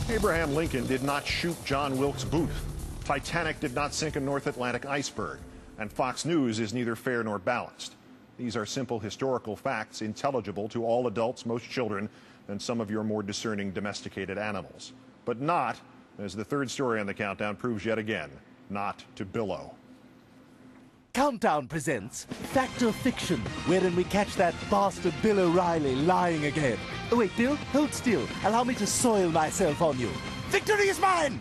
Abraham Lincoln did not shoot John Wilkes Booth. Titanic did not sink a North Atlantic iceberg. And Fox News is neither fair nor balanced. These are simple historical facts intelligible to all adults, most children, and some of your more discerning domesticated animals. But not, as the third story on the countdown proves yet again, not to Billo. Countdown presents Fact or Fiction, wherein we catch that bastard Bill O'Reilly lying again. Oh wait, Bill, hold still. Allow me to soil myself on you. Victory is mine!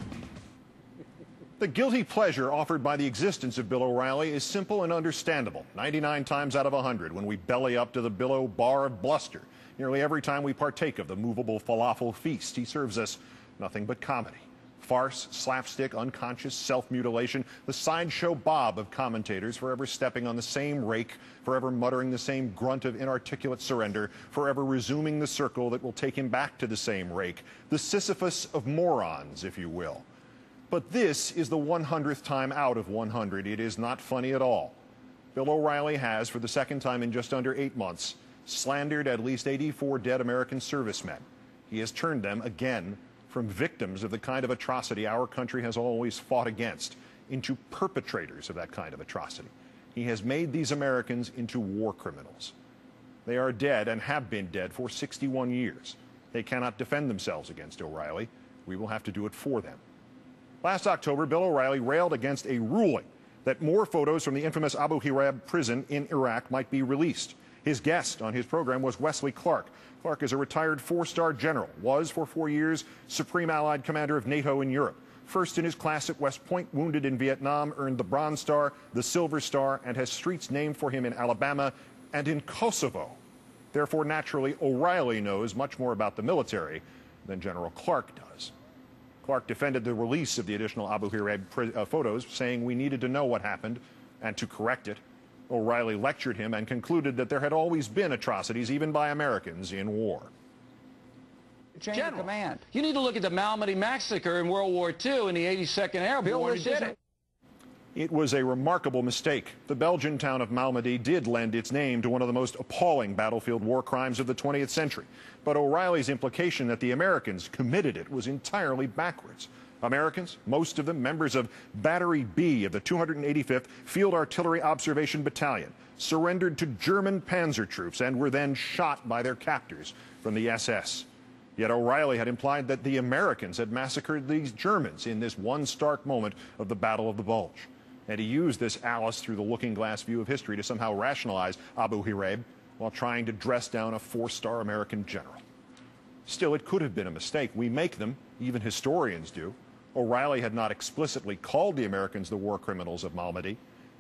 The guilty pleasure offered by the existence of Bill O'Reilly is simple and understandable. 99 times out of 100 when we belly up to the Billo bar of bluster. Nearly every time we partake of the movable falafel feast, he serves us nothing but comedy. Farce, slapstick, unconscious self-mutilation, the sideshow Bob of commentators forever stepping on the same rake, forever muttering the same grunt of inarticulate surrender, forever resuming the circle that will take him back to the same rake. The Sisyphus of morons, if you will. But this is the 100th time out of 100. It is not funny at all. Bill O'Reilly has, for the second time in just under 8 months, slandered at least 84 dead American servicemen. He has turned them, again, from victims of the kind of atrocity our country has always fought against into perpetrators of that kind of atrocity. He has made these Americans into war criminals. They are dead and have been dead for 61 years. They cannot defend themselves against O'Reilly. We will have to do it for them. Last October, Bill O'Reilly railed against a ruling that more photos from the infamous Abu Ghraib prison in Iraq might be released. His guest on his program was Wesley Clark. Clark is a retired four-star general, was for 4 years Supreme Allied Commander of NATO in Europe. First in his class at West Point, wounded in Vietnam, earned the Bronze Star, the Silver Star, and has streets named for him in Alabama and in Kosovo. Therefore, naturally, O'Reilly knows much more about the military than General Clark does. Clark defended the release of the additional Abu Ghraib photos, saying we needed to know what happened and to correct it. O'Reilly lectured him and concluded that there had always been atrocities, even by Americans, in war. General, command. You need to look at the Malmedy massacre in World War II in the 82nd Airborne. It was a remarkable mistake. The Belgian town of Malmedy did lend its name to one of the most appalling battlefield war crimes of the 20th century. But O'Reilly's implication that the Americans committed it was entirely backwards. Americans, most of them members of Battery B of the 285th Field Artillery Observation Battalion, surrendered to German panzer troops and were then shot by their captors from the SS. Yet O'Reilly had implied that the Americans had massacred these Germans in this one stark moment of the Battle of the Bulge. And he used this Alice through the looking-glass view of history to somehow rationalize Abu Ghraib while trying to dress down a four-star American general. Still, it could have been a mistake. We make them, even historians do. O'Reilly had not explicitly called the Americans the war criminals of Malmedy.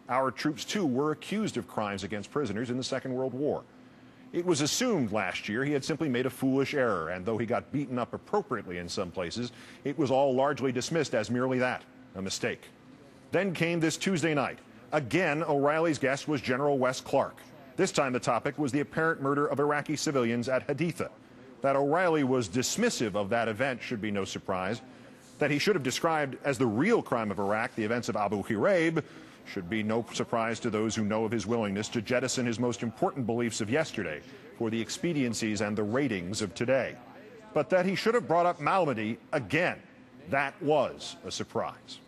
Our troops, too, were accused of crimes against prisoners in the Second World War. It was assumed last year he had simply made a foolish error, and though he got beaten up appropriately in some places, it was all largely dismissed as merely that, a mistake. Then came this Tuesday night. Again, O'Reilly's guest was General Wes Clark. This time the topic was the apparent murder of Iraqi civilians at Haditha. That O'Reilly was dismissive of that event should be no surprise. That he should have described as the real crime of Iraq the events of Abu Ghraib should be no surprise to those who know of his willingness to jettison his most important beliefs of yesterday for the expediencies and the ratings of today. But that he should have brought up Malmedy again, that was a surprise.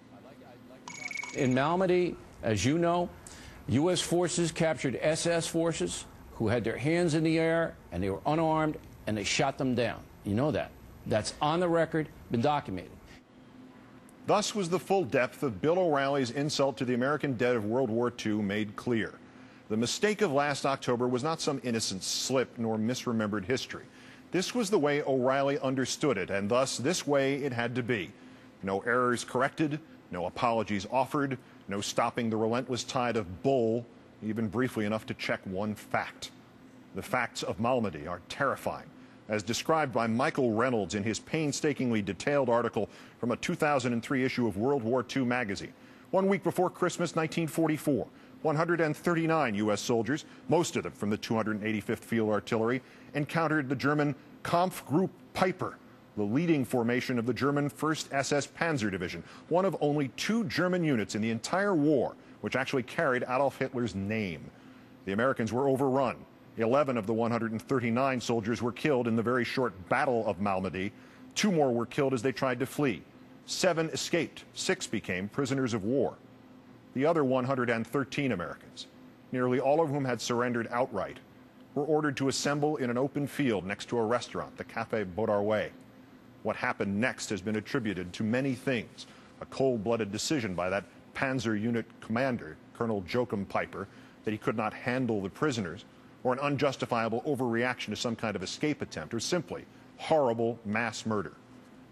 In Malmedy, as you know, U.S. forces captured SS forces who had their hands in the air and they were unarmed and they shot them down. You know that. That's on the record, been documented. Thus was the full depth of Bill O'Reilly's insult to the American dead of World War II made clear. The mistake of last October was not some innocent slip nor misremembered history. This was the way O'Reilly understood it, and thus this way it had to be. No errors corrected, no apologies offered, no stopping the relentless tide of bull, even briefly enough to check one fact. The facts of Malmedy are terrifying, as described by Michael Reynolds in his painstakingly detailed article from a 2003 issue of World War II magazine. 1 week before Christmas 1944, 139 U.S. soldiers, most of them from the 285th Field Artillery, encountered the German Kampfgruppe Piper, the leading formation of the German 1st SS Panzer Division, one of only 2 German units in the entire war which actually carried Adolf Hitler's name. The Americans were overrun. 11 of the 139 soldiers were killed in the very short Battle of Malmedy. 2 more were killed as they tried to flee. 7 escaped. 6 became prisoners of war. The other 113 Americans, nearly all of whom had surrendered outright, were ordered to assemble in an open field next to a restaurant, the Café Bodarway. What happened next has been attributed to many things. A cold-blooded decision by that Panzer Unit commander, Colonel Joachim Piper, that he could not handle the prisoners, or an unjustifiable overreaction to some kind of escape attempt, or simply horrible mass murder.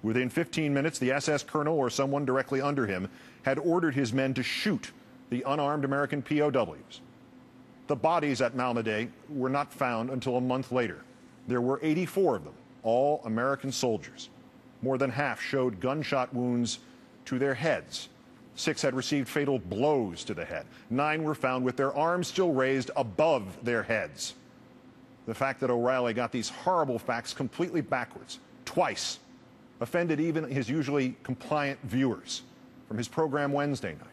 Within 15 minutes, the SS colonel or someone directly under him had ordered his men to shoot the unarmed American POWs. The bodies at Malmedy were not found until a month later. There were 84 of them, all American soldiers. More than half showed gunshot wounds to their heads. 6 had received fatal blows to the head. 9 were found with their arms still raised above their heads. The fact that O'Reilly got these horrible facts completely backwards, twice, offended even his usually compliant viewers. From his program Wednesday night.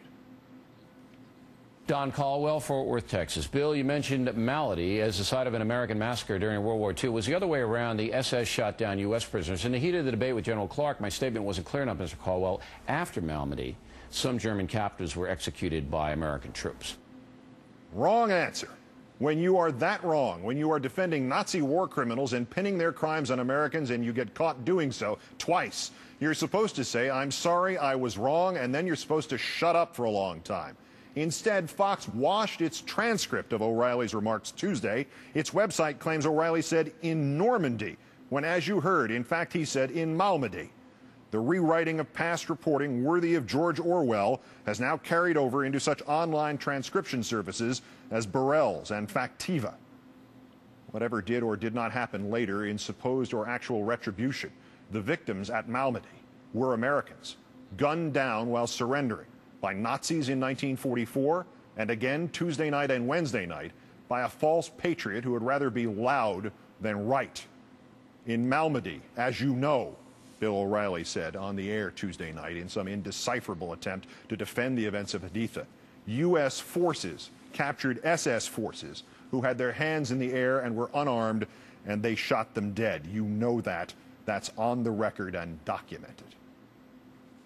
Don Caldwell, Fort Worth, Texas. Bill, you mentioned Malmedy as the site of an American massacre during World War II. It was the other way around. The SS shot down U.S. prisoners. In the heat of the debate with General Clark, my statement wasn't clear enough, Mr. Caldwell. After Malmedy, some German captives were executed by American troops. Wrong answer. When you are that wrong, when you are defending Nazi war criminals and pinning their crimes on Americans and you get caught doing so twice, you're supposed to say, I'm sorry, I was wrong, and then you're supposed to shut up for a long time. Instead, Fox washed its transcript of O'Reilly's remarks Tuesday. Its website claims O'Reilly said in Normandy, when, as you heard, in fact, he said in Malmedy. The rewriting of past reporting worthy of George Orwell has now carried over into such online transcription services as Burrell's and Factiva. Whatever did or did not happen later in supposed or actual retribution, the victims at Malmedy were Americans, gunned down while surrendering by Nazis in 1944, and again Tuesday night and Wednesday night by a false patriot who would rather be loud than right. In Malmedy, as you know, Bill O'Reilly said on the air Tuesday night in some indecipherable attempt to defend the events of Haditha, U.S. forces captured SS forces who had their hands in the air and were unarmed, and they shot them dead. You know that. That's on the record and documented.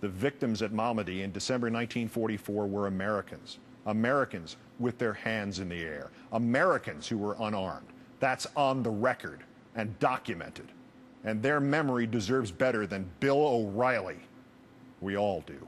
The victims at Malmedy in December 1944 were Americans. Americans with their hands in the air. Americans who were unarmed. That's on the record and documented. And their memory deserves better than Bill O'Reilly. We all do.